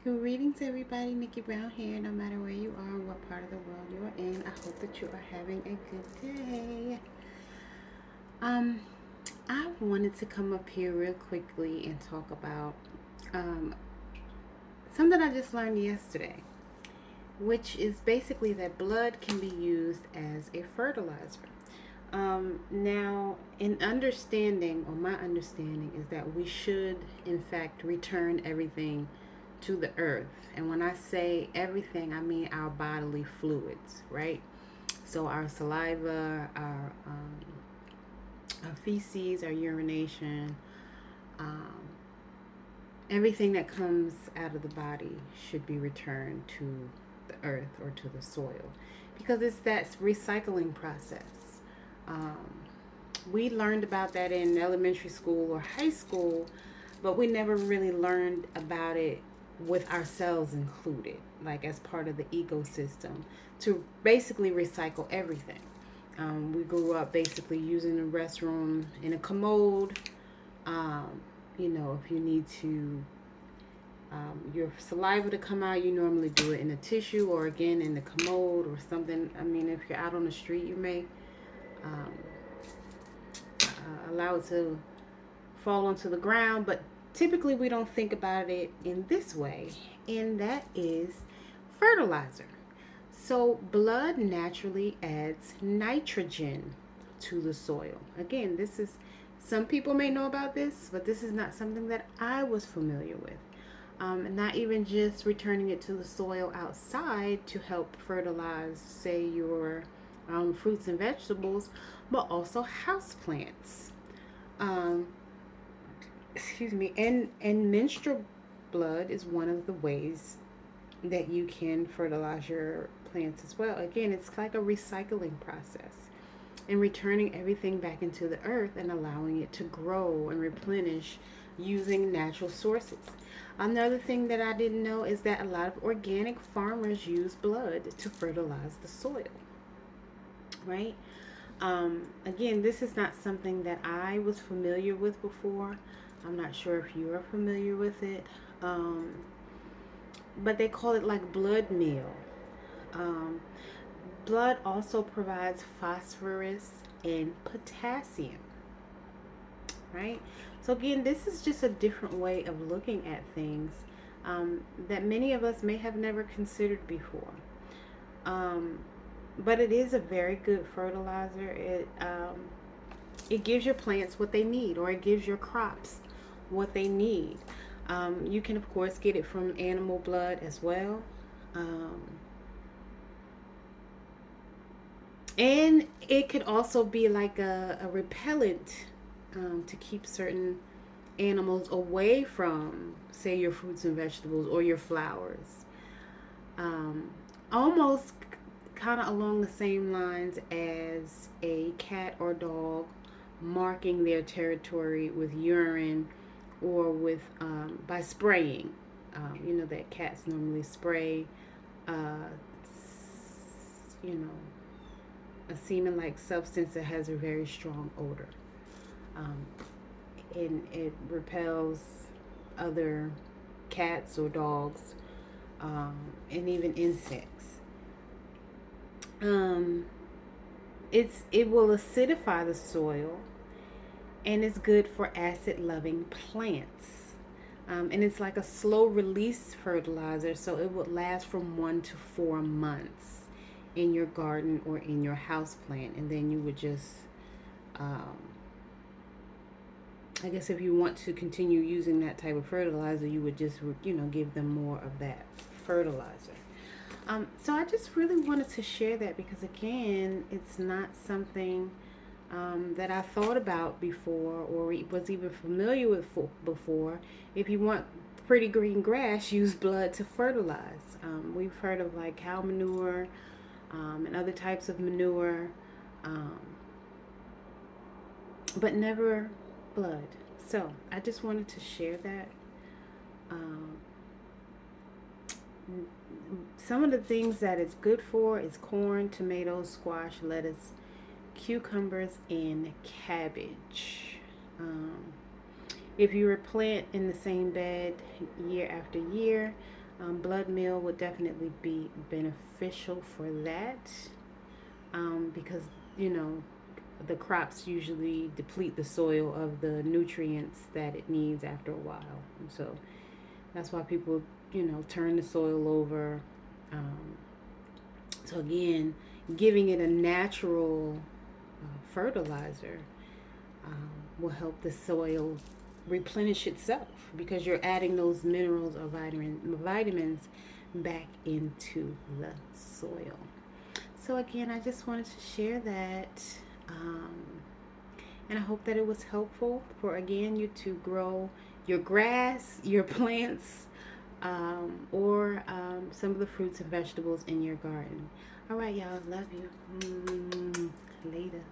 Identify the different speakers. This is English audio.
Speaker 1: Greetings, everybody. Nickie Brown here. No matter where you are and what part of the world you are in, I hope that you are having a good day. Um, I wanted to come up here real quickly and talk about um, something I just learned yesterday, which is basically that blood can be used as a fertilizer. Now, in understanding, or my understanding, is that we should, in fact, return everything to the earth. And when I say everything, I mean our bodily fluids, right? So our saliva, our feces, our urination, um, everything that comes out of the body should be returned to the earth or to the soil because it's that recycling process. Um, we learned about that in elementary school or high school, but we never really learned about it with ourselves included, like as part of the ecosystem, to basically recycle everything. We grew up basically using the restroom in a commode. Um, if you need to your saliva to come out, you normally do it in a tissue or again in the commode or something. I mean, if you're out on the street, you may um, allow it to fall onto the ground, but typically we don't think about it in this way, and that is fertilizer. So, blood naturally adds nitrogen to the soil. Again, this is some people may know about this, but this is not something that I was familiar with. Not even just returning it to the soil outside to help fertilize, say, your fruits and vegetables, but also house plants. Um, excuse me, and menstrual blood is one of the ways that you can fertilize your plants as well. Again, it's like a recycling process and returning everything back into the earth and allowing it to grow and replenish using natural sources. Another thing that I didn't know is that a lot of organic farmers use blood to fertilize the soil, right? Again, this is not something that I was familiar with before. I'm not sure if you are familiar with it. Um, but they call it like blood meal. Um, Blood also provides phosphorus and potassium, right? So, again, this is just a different way of looking at things that many of us may have never considered before. Um, but it is a very good fertilizer. It gives your plants what they need, or it gives your crops what they need. You can, of course, get it from animal blood as well. Um, and it could also be like a repellent to keep certain animals away from, say, your fruits and vegetables or your flowers. Um, Almost kind of along the same lines as a cat or dog marking their territory with urine or with by spraying. That cats normally spray, uh, you know, a semen like substance that has a very strong odor. Um, and it repels other cats or dogs and even insects. Um, it will acidify the soil and it's good for acid loving plants. And it's like a slow release fertilizer, so it would last from 1 to 4 months in your garden or in your house plant, and then you would just um, I guess if you want to continue using that type of fertilizer, you would just give them more of that fertilizer. So I just really wanted to share that because again, it's not something that I thought about before or was even familiar with before. If you want pretty green grass, use blood to fertilize. We've heard of like cow manure and other types of manure, um, but never blood. So I just wanted to share that. Um, some of the things that it's good for is corn, tomatoes, squash, lettuce, cucumbers, and cabbage. If you replant in the same bed year after year, Blood meal would definitely be beneficial for that, because you know the crops usually deplete the soil of the nutrients that it needs after a while, and so that's why people turn the soil over. Um, so again, giving it a natural fertilizer will help the soil replenish itself because you're adding those minerals or vitamins back into the soil. So again, I just wanted to share that, um, and I hope that it was helpful for again you to grow your grass, your plants, or some of the fruits and vegetables in your garden. All right, y'all. Love you. Later.